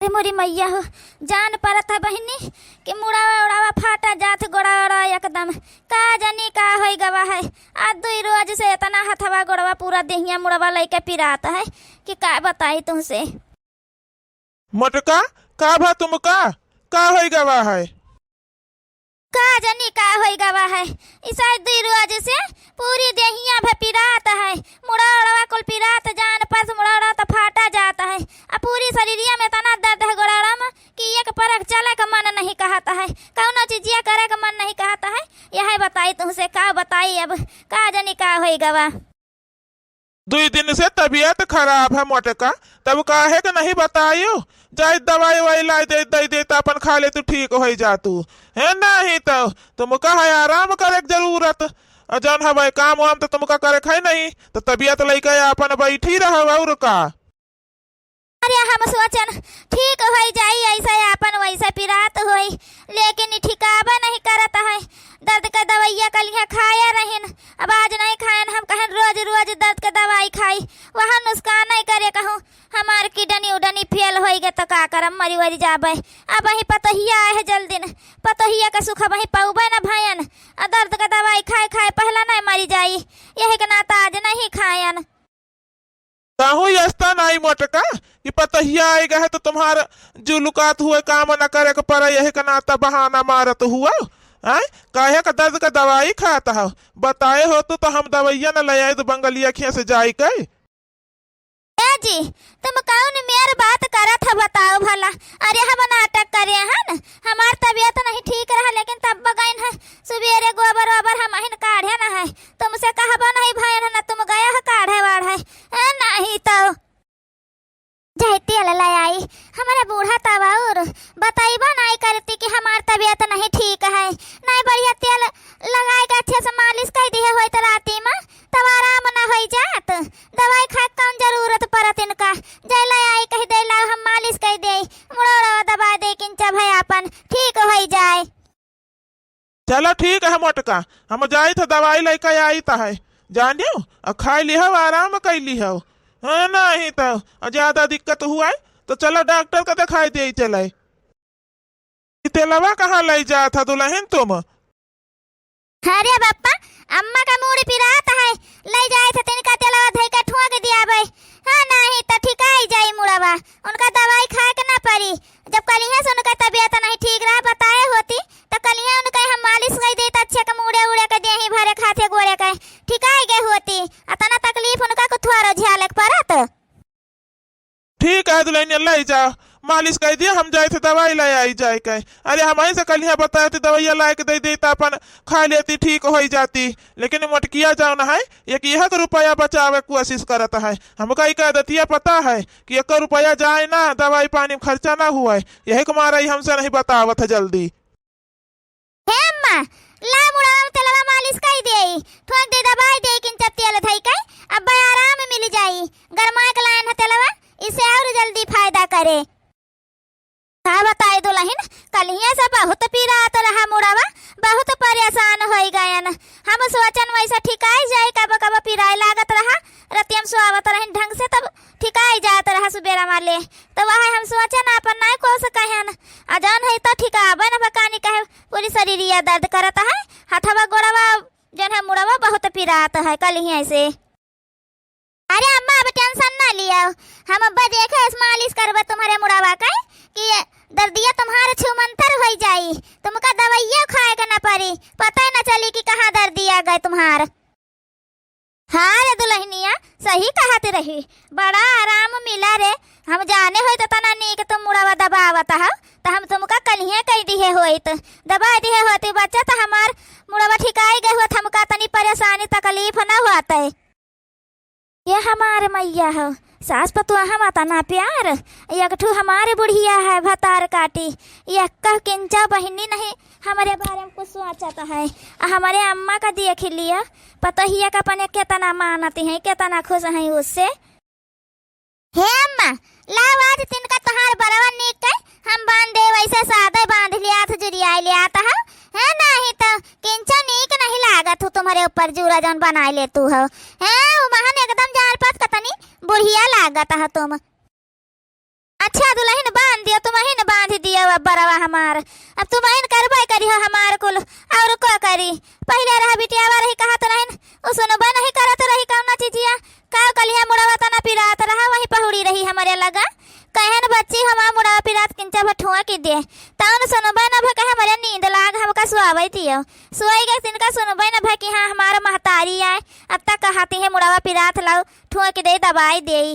मोरी मैया हो जान परत है बहिनी कि मुड़ावा उड़ावा फाटा जात गोड़ा ओड़ा एकदम का जानी का होई गवा है। आज दुई रोज से इतना हथवा गोड़वा पूरा देहिया मुड़वा लेके पिराता है कि का बताई तुमसे। मटका का भा तुमका का होई गवा है? का जानी का होई गवा है। इसा दुई रोज से पूरी देहिया भे पिरात है। मुड़ा उड़ावा कुल पिरात जान पर मुड़ा उड़ा तो फाटा जाता है। अब पूरी शरीरिया में तना दर्द है गोड़ा में कि एक परख चले का मन नहीं कहता है, कौनो चीजिया करे का मन नहीं कहता है। यह बताई तुमसे का बताई अब का जानी का होई गवा। 2 दिन से तबीयत खराब है मोटका, तब काहे के नहीं बतायो? जाए दवाई वाई लाई दे देता अपन खा ले तू ठीक हो जा तू है नहीं तो तुमका है आराम करे के जरूरत। जौन है काम वाम तो तुमका करे है नहीं तो तबीयत लेके अपन बैठी रहो और का। अरे हम सोचन ठीक हो जाई ऐसा अपन वैसा पिरात होई, लेकिन ठिकाबा नहीं करता है। दर्द का दवाइया कल यहाँ खाया रहीन, अब आज नहीं खायन। हम कहें रोज रोज दर्द का दवाई खाई वहाँ नुकसान नहीं करे कहूँ हमार किडनी उडनी फेल हो गए तो का करम मरी वरी जाबे। अब वही पतहिया है जल्दी न पतहिया का सुख वही पौबे न भयन। दर्द का दवाई खाए खाए पहला नहीं मरी जाई, यही के नाता आज नहीं खायन। काहू यस्ता नहीं मोटका कि पतहिया आएगा है तो तुम्हारा जुलुकात हुए काम न करे के पड़ा, यही का नाता बहाना मारत हुआ है। काहे का दर्द का दवाई खाता हो बताए हो तो हम दवाइया न ले आए तो बंगलिया खिया से जाई के। जी तुम कौन मेर बात करत है बताओ भला। अरे हम नाटक करे हैं, हमार तबीयत नहीं ठीक रहा लेकिन तब बगैन है सुबेरे गोबर वोबर हम हिन काढ़े न है। तुमसे कहबा नहीं भयन न तुम गया है काढ़े वाढ़े नहीं तो तेल ले आई हमारा बूढ़ा तवा और बताइबा नहीं करती कि हमार तबीयत नहीं ठीक है। नहीं बढ़िया तेल लगाए के अच्छे से मालिश कर दिए हो तो राती में तब आराम न हो जात। दवाई खा कौन जरूरत पड़त इनका, जय ले आई कह दे ला हम मालिश कर दे मुड़ा दबा दे किंचा भाई अपन ठीक हो जाए। चलो ठीक है मोटका, हम जाए थे दवाई लेके आई है जानियो खाई ली हो आराम कर ली हो है नहीं तो ज्यादा दिक्कत हुआ है तो चलो डॉक्टर का दिखाई दे चले। तेलवा कहाँ ले जा था दुल्हन तुम? अरे बापा अम्मा का मूड पिरात है, ले जाए थे तिनका तेलवा धई का ठोक दिया भाई। हाँ नहीं तो ठिकाई जाई मुड़वा, उनका दवाई खाए के ना पड़ी। जब कलिया से उनका तबीयत नहीं ठीक रहा बताए होती तो कलिया उनका हम मालिश कर देता अच्छे के मुड़े उड़े के देही भरे खाते गोरे के ठिकाई गए होती। अतना तकलीफ उनका को थोड़ा झेलक पड़त। ठीक है दुल्हन ले जाओ मालिश कर दिया, हम जाए थे दवाई ले आई जाए के। अरे हम से कल यहाँ बताए थे दवाइया ला के दे देता अपन खा लेती ठीक हो जाती, लेकिन मोटकिया जाओ ना है एक 1 रुपया बचावे कोशिश करता है। हमका एक आदतिया पता है कि 1 रुपया जाए ना दवाई पानी में खर्चा ना हुआ है, यही कुमारा ही हमसे नहीं बतावत है जल्दी। हे अम्मा ला मुड़ा तेलवा मालिश कर दे ठोक दे दवाई दे किन जब तेल धई के अब आराम मिल जाई। गरमा के लाइन है तेलवा इससे और जल्दी फायदा करे। का बताए दुल्हन कलिया से बहुत पीरात रहा मुड़ावा, बहुत परेशान हो गयन। हम सोचन वैसा ठिकाई जाए कब कब पीराए लागत रहा रतियम सुआवत रहन ढंग से तब ठिकाई जात रहा सुबेरा वाले तो वह हम सोचन अपन नहीं को सकहन अजान है तो ठिकाबे न बकानी कहे पूरी शरीरिया दर्द करता है। हथवा गोड़वा जन है मुड़ावा बहुत पीरात है कलिया से। अरे अम्मा अब टेंशन ना लिया, हम अब देखे मालिश करबे तुम्हारे मुड़ावा का कि दर्दिया तुम्हारे छुमंतर हो जाई, तुमका दवाइया खाए के ना पड़ी, पता न चली कि कहाँ दर्दिया गए तुम्हार। हाँ रे दुल्हनिया सही कहते रही, बड़ा आराम मिला रे। हम जाने हो तो तना नीक तुम मुड़ावा दबावत हो तो हम तुमका कलिया कह दिए होत दबा दिए होती बच्चा तो हमार मुड़ावा ठिकाई गए हो, हमका तनी परेशानी तकलीफ न होता है। ये हमारे मैया हो सास पतुआ हम आता ना प्यार एकठू हमारे बुढ़िया है भतार काटी एक कह किंचा बहिनी नहीं हमारे बारे में कुछ सोचता है। हमारे अम्मा का देख लिया पतहिया का अपने कितना मानती है कितना खुश है उससे। हे अम्मा लाओ आज तिनका तोहार बरवा नीक हम बांध दे वैसे सादे बांध लिया था जुरिया लिया था है नहीं तो किंचा नीक नहीं लागत हो तुम्हारे ऊपर जूरा जन बना ले तू हो है वो महान एकदम जान पास कतनी बुढ़िया लागत है तुम। अच्छा दुल्हन बांध दियो अब तुम इन करबे करी हो हमार कुल और को करी। पहले रहा बिटिया रही कहा तो नहीं उ सुनबा नहीं करत रही कौना चीजिया का कलिया मुड़वा तना पिरात रहा वही पहुड़ी रही हमारे लगा कहन बच्ची हमार मुड़वा पिरात किंचा भठुआ की दे ताउन सुनबा न भके हमारे नींद लाग हमका सुआवई दियो सुई गए तिनका सुनबा न भके हां हमार महतारी आए अब तक कहती है मुड़वा पिरात लाओ ठुआ के दे दवाई देई।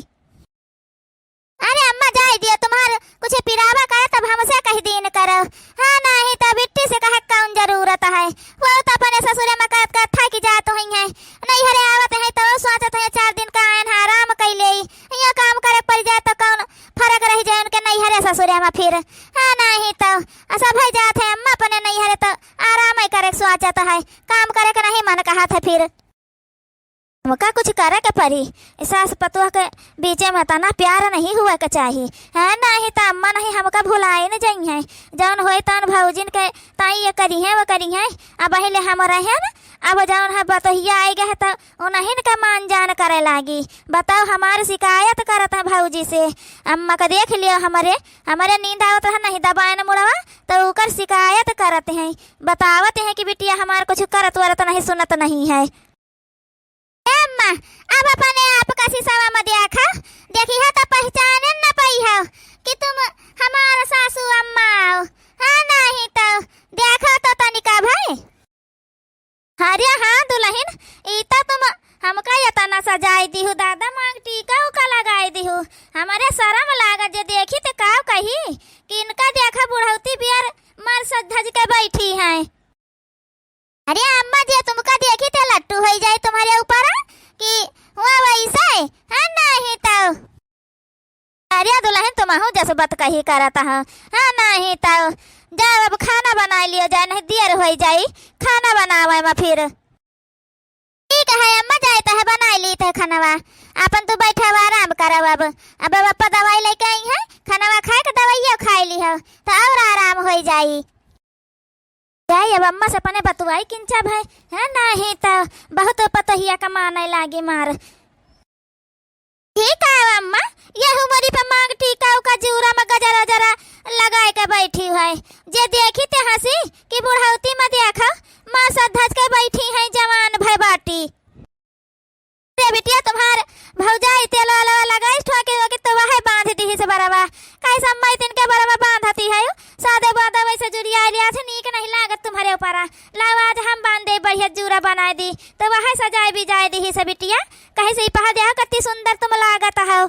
अरे अम्मा जाए दियो तुम्हार कुछ पिरावा करे तब हमसे कह दीन करो। हाँ नहीं तब बिट्टी से कहे कौन जरूरत है वो तो अपने ससुरे में कहत कहत था कि जात हुई है नहीं हरे आवत है तो सोचत है 4 दिन का आयन आराम कैले यहाँ काम करे पड़ जाए तो कौन फर्क रह जाए उनके नहीं हरे ससुरे में फिर। हाँ नहीं तो सब है जात है अम्मा अपने नहीं हरे तो आराम ही करे सोचत है काम करे का नहीं मन कहा था फिर हमका कुछ करे के परी सास पतुआ के बीच में तना प्यार नहीं हुआ के चाहिए है नहीं तो अम्मा नहीं हमका भुलाए न जाई है जौन होए तन भौजिन के ताई ये करी है वो करी है अब पहले हम रहे न अब जौन है बतहिया आई गए तो उन्हीं का मान जान करे लागी। बताओ हमारी शिकायत करत है भौजी से अम्मा का देख लियो हमारे नींद आवत है नहीं दबाए न मुड़वा तो उकर शिकायत करते हैं बतावते हैं कि बिटिया हमार कुछ करत वरत नहीं सुनत नहीं है। अम्मा अब अपने आप का शीशा में देखा देखी है तो पहचान न पाई है कि तुम हमारा सासू अम्मा हो। हाँ नहीं तो देखा तो तनिका भाई अरे हाँ दुल्हन इता तुम हमका यतना सजाई दी हो दादा मांग टीका उका लगाई दी हो हमारे शरम लागा जो देखी तो का कही कि इनका देखा बुढ़ौती बियार मर सज के बैठी है। अरे अम्मा जी तुमका देखी तो लट्टू हो जाए तुम्हारे ऊपर कि हुआ वैसे है नहीं तो अरे दुल्हन तुम हूँ जैसे बात कही करता है। हाँ नहीं तो जाओ अब खाना बना लियो जाए नहीं देर हो जाए खाना बनावे में फिर। ठीक है अम्मा जाए तो है बना ली थे खाना अपन तो बैठा हुआ आराम करो अब पापा दवाई लेके आई है खाना खाए के दवाइया खा ली हो तो और आराम हो जाई जाए। अब अम्मा से अपने बतुआई किंचा भाई है नहीं तो बहुत पतहिया कमाने लागी मार। ठीक है अम्मा ये उमरी पे मांग टीका का जूरा में गजरा जरा लगाए के बैठी है जे देखी ते हंसी कि बुढ़ौती में देखा माँ सधज के बैठी है जवान भाई बाटी बिटिया तुम्हार भौजाई तेल लगाई ठोके के तो वह बांध दी से बराबर कैसा अम्मा तिनके बराबर बांधती है सादे बादा वैसे जुड़िया लिया से नीक नहीं लागत तुम्हारे ऊपर लाओ आज हम बांध दे बढ़िया जूरा बना दी तो वह सजाए भी जाए दी से बिटिया कहीं से पहा दे कितनी सुंदर तुम लागत हो।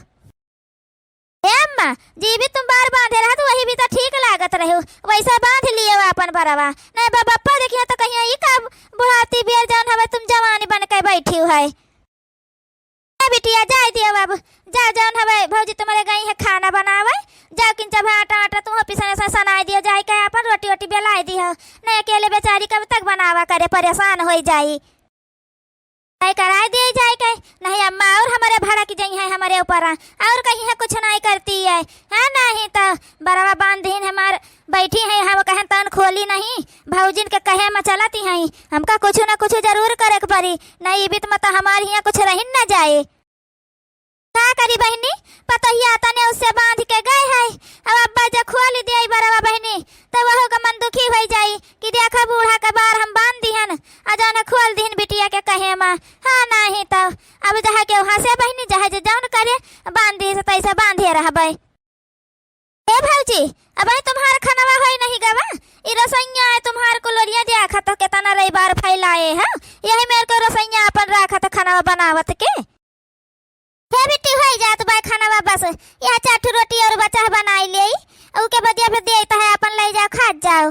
अम्मा जी भी तुम बार बांधे रहा तो वही भी तो ठीक लागत रहे वैसा बांध लिए अपन बराबर नहीं बाबा देखिए तो कहीं ये का बुढ़ाती बेर जान हवे तुम जवानी बन के बैठी है बिटिया जाए दियो बाबू जाओ जौन हवे भौजी तुम्हारे गई है खाना बनावे जाओ किंचा आटा आटा तुम पिसने से सनाई दियो जाए के अपन रोटी रोटी बेलाई दियो नहीं अकेले बेचारी कब तक बनावा करे परेशान हो जाई कराई दिए जाए के नहीं अम्मा और हमारे भाड़ा की जई है हमारे ऊपर और कहीं है कुछ नहीं करती है नहीं तो बराबर बांधीन हमार बैठी है हम कहें तन खोली नहीं भौजिन के कहे में चलाती हैं हमका कुछ ना कुछ जरूर करे के पड़ी नहीं बीत मत हमारे यहाँ कुछ रही न जाए का करी बहनी पतहिया तने उससे बांध के गए है अब अब्बा जब खोल दिया बराबर बहनी तो वह का मन दुखी हो जाई कि देखा बूढ़ा के बार हम बांध दिहन अजान खोल दिहन बिटिया के कहे में। हाँ नहीं तो अब जहाँ के वहाँ से बहनी जहाँ जौन करे बांध दी तैसे बांधे रहबे। ए भौजी अब तुम्हार खाना होई नहीं गवा ई रसोइया है तुम्हार को लोरिया दिया खत के तना रही बार फैलाए है यही मेरे को रसोइया अपन रखा तो खाना बनावत के हे बेटी होई जात बाय खाना बस यह चाट रोटी और बचा बनाई ले औ के बदिया पे दे तो है अपन ले जाओ खा जाओ।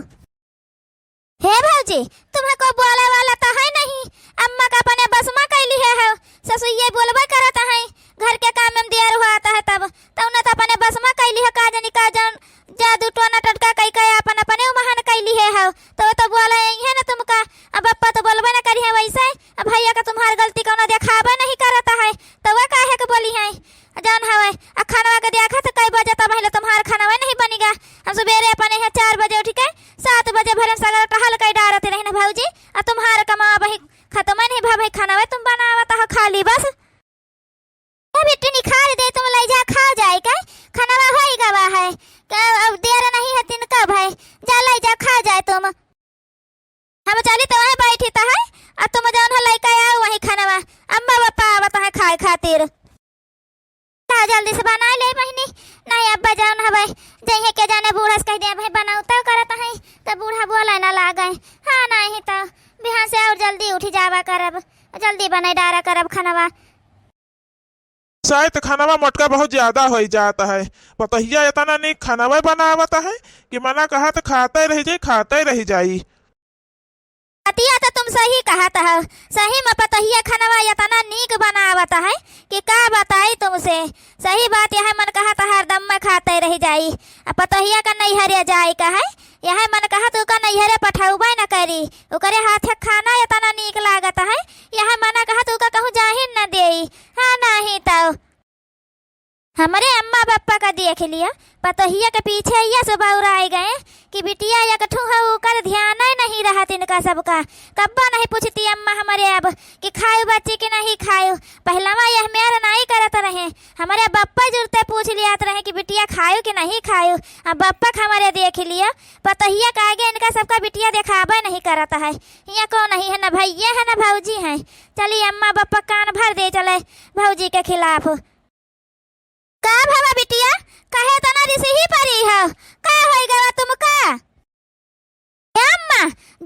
हे भौजी तुम्हें को बोला वाला तो है नहीं अम्मा का अपने बस में कैली है ससुर ये बोलबे करत है घर के काम में देर हुआ आता है तब उन्हें तो अपने बस में कैली है का जानी का जन जादू टोना टटका कई कई अपन अपने महान कैली है तो बोला यही है ना तुमका अब अप्पा तो बोलबे ना करी है वैसे अब भैया का तुम्हार गलती कौन दिखाबे नहीं करता है तो वह काहे के बोली है जान हवे खाना के देखा तो कई बजे तब पहले तुम्हारा खाना नहीं बनेगा हम सवेरे अपने यहाँ 4 बजे उठ के 7 बजे भरे सगर टहल के डारते रहे ना भौजी और तुम्हारा कमा भाई खत्म नहीं भाई खाना तुम बनावता हो खाली बस बेटी निखार दे तुम ले जा खा जाए का खाना होई गवा है अब देर नहीं है तिनका भाई जाला जा खा जाए तुम। हम चली तो वहीं बैठी तो है और तुम जौन है लइका आओ वहीं खाना अम्मा पापा आवत है खाए खातिर। जल्दी से बना ले बहनी। नहीं अब्बा जौन है भाई जइहे के जाने बूढ़ा से कह दिया भाई बनाऊ तो करत है तो बूढ़ा बोला ना लागे। हाँ नहीं तो बिहान से और जल्दी उठी जावा करब जल्दी बनाई डारा करब खानवा। शायद खानावा मोटका बहुत ज्यादा हो जाता है पतहिया इतना नहीं खानावा बनावता है कि मना कहा तो खाते रह जाई खाते रह जाई। अतिया तो तुम सही कहत हो सही में पतहिया खानवा इतना नीक बनावत है कि का बताई तुमसे। सही बात यह मन कहा तो हरदम में खाते रह जाई। पतहिया का नैहरे जाए का है यह मन कहा तो का नैहरे पठाऊबा न करी ओकरे हाथ खाना इतना नीक लागत है यह मना कहा तो का कहूँ जाहिर न दे। हाँ नहीं तो हमारे अम्मा पापा का देख लिया पतहिया के पीछे ये सब उड़ाए गए कि बिटिया या कठू है ऊपर ध्यान ही नहीं रहा तिनका सबका। कब्बा नहीं पूछती अम्मा हमारे अब कि खाओ बच्चे के नहीं खाओ। पहलवा यह मेरा नहीं करत रहे हमारे बप्पा जुड़ते पूछ लिया रहे कि बिटिया खाओ कि नहीं खाओ। अब बप्पा हमारे देख लिया पतहिया का आगे इनका सबका बिटिया दिखावा नहीं करता है। यहाँ कौन नहीं है ना भैया है ना भौजी है। चलिए अम्मा बप्पा कान भर दे चले भौजी के खिलाफ। का भावा बिटिया कहे तना रिसी ही परी हो का होई गवा तुमका। अम्मा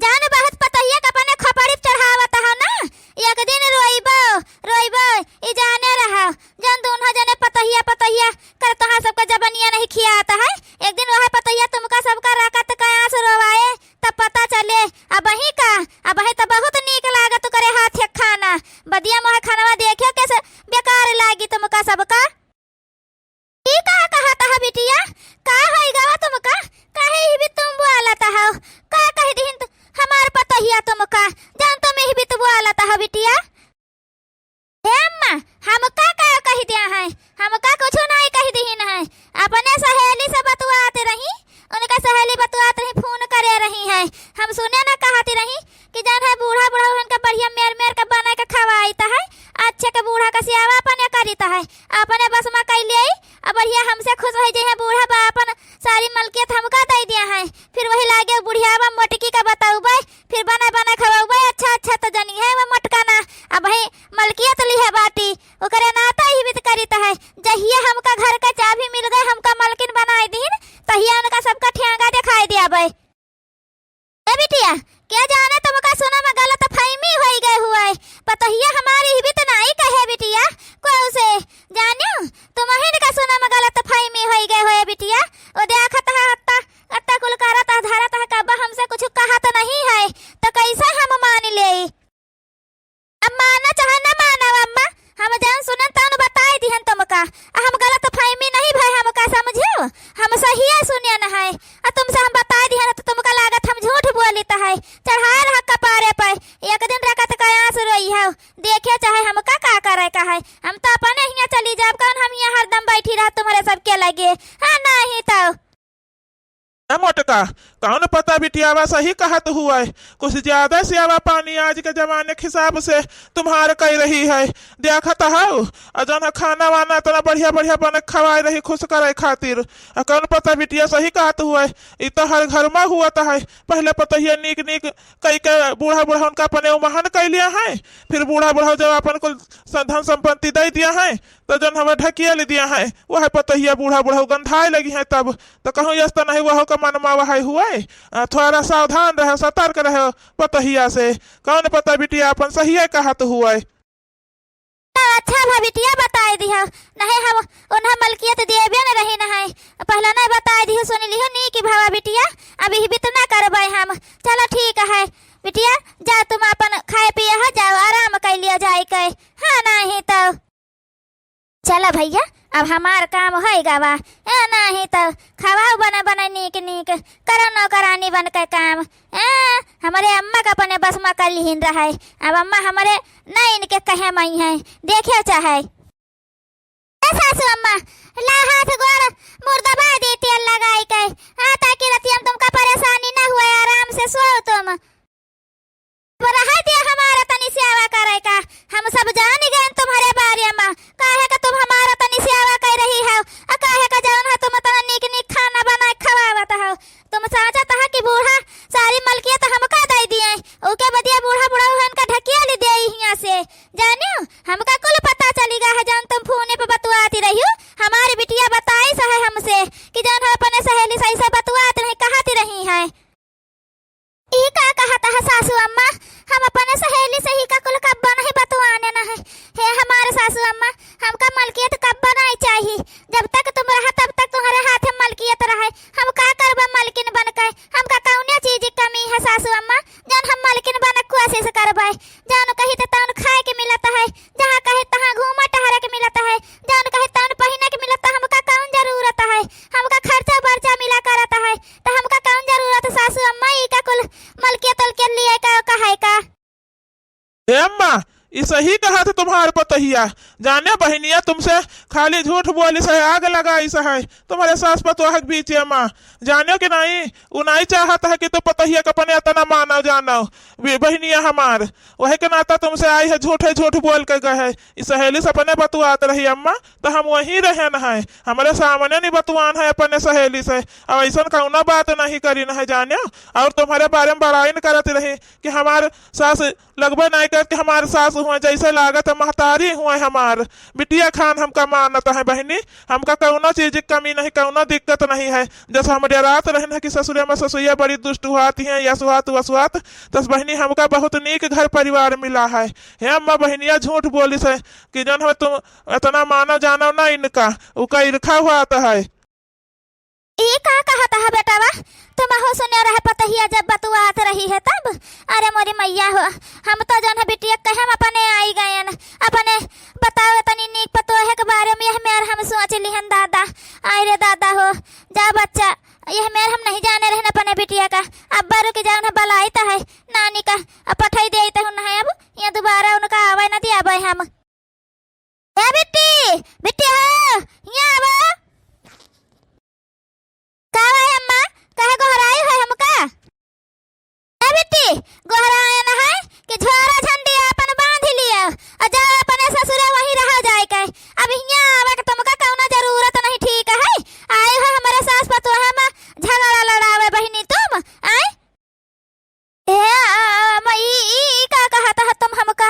जान बहुत पतहिया का अपने खपड़ी चढ़ावत हो ना एक दिन रोइबो रोइबो ई जाने रहा जन दोनों जने पतहिया पतहिया कर तोहा सबका जबनिया नहीं खियाता है। एक दिन वह पतहिया तुमका सबका राकत कया से रोवाए तब पता चले अब ही का अब है तो बहुत नीक लागत करे हाथ खाना बदिया मोह खाना देखियो कैसे बेकार लागी तुमका सबका। कहा था बिटिया का होई गवा तुमका काहे ही भी तुम बोलता हो का कह दिन हमार पतहिया तुमका जान तुम ही भी तो बोलता हो बिटिया। हे अम्मा हम का कह दिया है हम का कुछ नहीं कह दीन है अपने सहेली से बतवाते रही उनका सहेली बतवाते रही फोन करे रही है हम सुने ना कहती रही कि जान है बूढ़ा बूढ़ा उनका बढ़िया मेर मेर का बना के खवाईता है अच्छे के बूढ़ा का सेवा अपने करीता है अपने बस में कैले अब बढ़िया हमसे खुश हो जाए बूढ़ा बा अपन सारी मलकियत हमका दे दिया है फिर वही लागे बुढ़िया मोटकी का बताऊ भाई फिर बना बना खवाऊ भाई अच्छा अच्छा तो जनी है वो मोटका ना अब भाई मलकियत ली है बाटी ओकरे नाता ही बित करीता है। जहिया हमका घर का चाबी मिल गए हमका मलकिन बनाई दीन तहिया उनका सबका ठेंगा दिखाई दिया भाई। ए बिटिया क्या जाने तुमका सुना में गलत फहमी हो गए हुआ है पतहिया हमारी ही भी तो नहीं कहे बिटिया को उसे जानियो तुम्हें का सुना में गलत फहमी हो गए हुए बिटिया ओ देखत है अत्ता अत्ता कुल करत धारत है कब हमसे कुछ कहा तो नहीं है तो कैसे हम मान ले। अब माना चाहे ना माना अम्मा हम जान सुनन तन बताई दिहन तुमका हम गलत फहमी नहीं भाई हमका समझियो हम सही सुनिया न है तुमसे हम बताई दिहन तो तुमका लागत हम झूठ बोलीता है चढ़ा रहा कपारे पर एक दिन रखत कया से रोई है देखे चाहे हमका का करे का है हम तो अपने हिया चली जाब कौन हम यहाँ हरदम बैठी रह तुम्हारे सबके लगे। हाँ नहीं तो मोटका कौन पता बिटियावा सही कहत हुआ है कुछ ज्यादा से आवा पानी आज के जमाने के हिसाब से तुम्हारे कह रही है देखत हो अजन खाना वाना इतना बढ़िया बढ़िया बन खवाए रही खुश करे खातिर कौन पता बिटिया सही कहत हुआ है इ तो हर घर में हुआ है पहले पता ही नीक नीक कई के बूढ़ा बूढ़ा उनका अपने महान कह लिया है फिर बूढ़ा बूढ़ा जब अपन को धन संपत्ति दे दिया है तो जन हमें ढकिया ले दिया है वह पतहिया बूढ़ा बूढ़ा गंधाए लगी है तब तो कहूँ यस तो नहीं वह का मन में वह हुआ थोड़ा सावधान रहे सतर्क रहे पतहिया से कौन पता बिटिया अपन सही कहत हुआ। अच्छा भा बिटिया बताई दी नहीं हम उन्हें मलकियत दिए भी न रही है पहले नहीं बताई दी सुन लियो नी कि भावा बिटिया अभी भी तो ना करबे हम। चलो ठीक है बिटिया जा तुम अपन खाए पिए हो जाओ आराम कर लिया जाए के। हाँ नहीं तो चलो भैया अब हमार काम है गवा नहीं तो खवाओ बना बना नीक नीक करो नौकरानी बन के काम। हमारे अम्मा का अपने बस में कर लीन रहा है अब अम्मा हमारे नहीं इनके कहे मई है देखे चाहे सासू अम्मा ला हाथ गोड़ मुर्दा दे तेल लगाई के ताकि रतियम तुमका परेशानी न हुए आराम से सो तुम रहा दिया हमारा तनी सेवा करे का हम सब जान गए तुम्हारे बारे में काहे का तुम हमारा तनी सेवा कर रही हो काहे का जान है तुम तना नीक नीक खाना बना खवावत हो अपने सहेली सही से बतवात नहीं कहती रही है। ई का कहता है सासू अम्मा, हम अपने सहेली से ही का कुल कब्बा नहीं बतवाने न है। हे हमारे सासू अम्मा, हमका मलकियत कब्बा नहीं चाहिए। जब तक तुम रहा तब तक तुम्हारे हाथ में मलकियत रहे। हम का करबा मलकिन बन के? हमका कौने चीज की कमी है सासू अम्मा जौन हम मलकिन बन कोशिश करबे? जौन कही तो तौन खाए के मिलत है, जहाँ कहे तहाँ घूमा टहरे के मिलत है, जौन कहे तौन पहने के मिलत है। हमका कौन जरूरत है? हमका खर्चा बर्चा मिला करत है, तो हमका कौन जरूरत है सासू अम्मा ई का कुल मलकियत के लिए का कहे का? हे अम्मा, ये सही कहा था तुम्हारे पतहिया। जाने बहनिया तुमसे खाली झूठ बोली से आग लगाई से है तुम्हारे सास पतोह के बीच। अम्मा जानो कि नहीं, वो नहीं चाहता है कि तुम पतहिया का अपने इतना मानो जानो बहनिया हमार। वही के नाता तुमसे आई है झूठे झूठ बोल के गए। इस सहेली से अपने बतुआत रही अम्मा, तो हम वहीं रहे न है, हमारे सामने नहीं बतुआन है अपने सहेली से। और ऐसा कौना बात नहीं करी न है जाने। और तुम्हारे बारे में बड़ाई न करती रही कि हमारे सास लगभग नहीं करके हमारे सास हुए जैसे लागत महतारी हुए हमार बिटिया खान हमका मानता है बहनी। हमका कौनो चीज की कमी नहीं, कौनो दिक्कत नहीं है। जैसे हम रात रहने कि ससुरे में ससुरिया बड़ी दुष्ट हुआती है या सुहात वसुआत, तस बहनी हमका बहुत नीक घर परिवार मिला है। हे अम्मा बहनिया झूठ बोली से कि जन हमें तुम इतना मानो जानो ना इनका उका ईर्खा हुआ है। ये का कहता है बेटावा? तुम हो सुने रहे पतहिया जब बतुआत रही है तब? अरे मोरी मैया हो, हम तो जौन है बिटिया कहे हम अपने आई गए न अपने बताओ तनी नीक पतोहे के बारे में। यह मेर हम सोच लिहन दादा, आई रे दादा हो जा बच्चा, यह मेर हम नहीं जाने रहे अपने बिटिया का। अब बारू के जौन है बलाई तो है नानी का पठाई दे तो है। अब यहाँ दोबारा उनका आवे न दिया भाई हम। ए बिट्टी बिट्टी हो यहाँ आवा। का है अम्मा, कहे गोहराई है हमका? ए बिट्टी गोहराए न है कि झोरा झंडी अपन बांध लिया और जा अपने ससुरे वहीं रह जाए के। अब यहाँ आवे के तुमका कौनो जरूरत नहीं, ठीक है? आए हो हमारे सास पतोह में झगड़ा लड़ावे बहनी तुम आए। ए अम्मा ई का कहता है तुम हमका?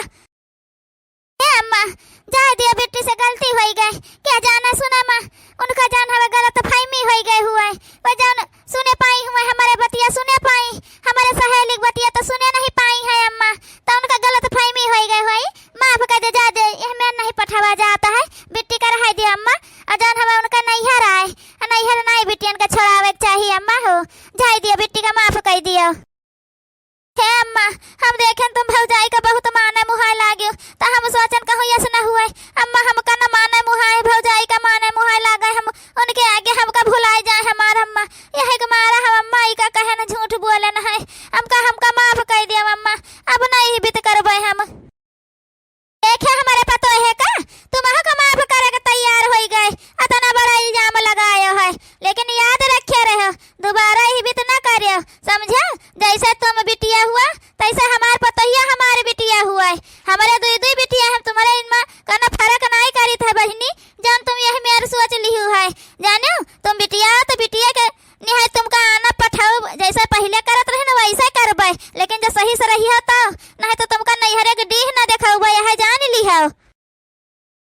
ए अम्मा जा दिया बेटी से गलती हो गई, क्या जाना सुना माँ उनका जान हमें गलत फहमी हो गई हुआ है। वह जान सुने पाई हुए हमारे बतिया सुने पाई, हमारे सहेली बतिया तो सुने नहीं पाई है अम्मा, तो उनका गलत फहमी हो गई हुई। माफ कर दे जा दे, हमें नहीं पठावा जाता है बेटी का रह दिया अम्मा। अजान हमें उनका नैहर आए, नैहर नहीं बेटियन का छोड़ावे चाहिए अम्मा हो। जा दिया बेटी का माफ कर दियो। हे अम्मा हम देखें तुम भौजाई का बहुत माने मुहाय लागे तो हम सोचन कहूँ यस न हुए। अम्मा हमका न माने मुहाय भौजाई का माने मुहाय लागे, हम उनके आगे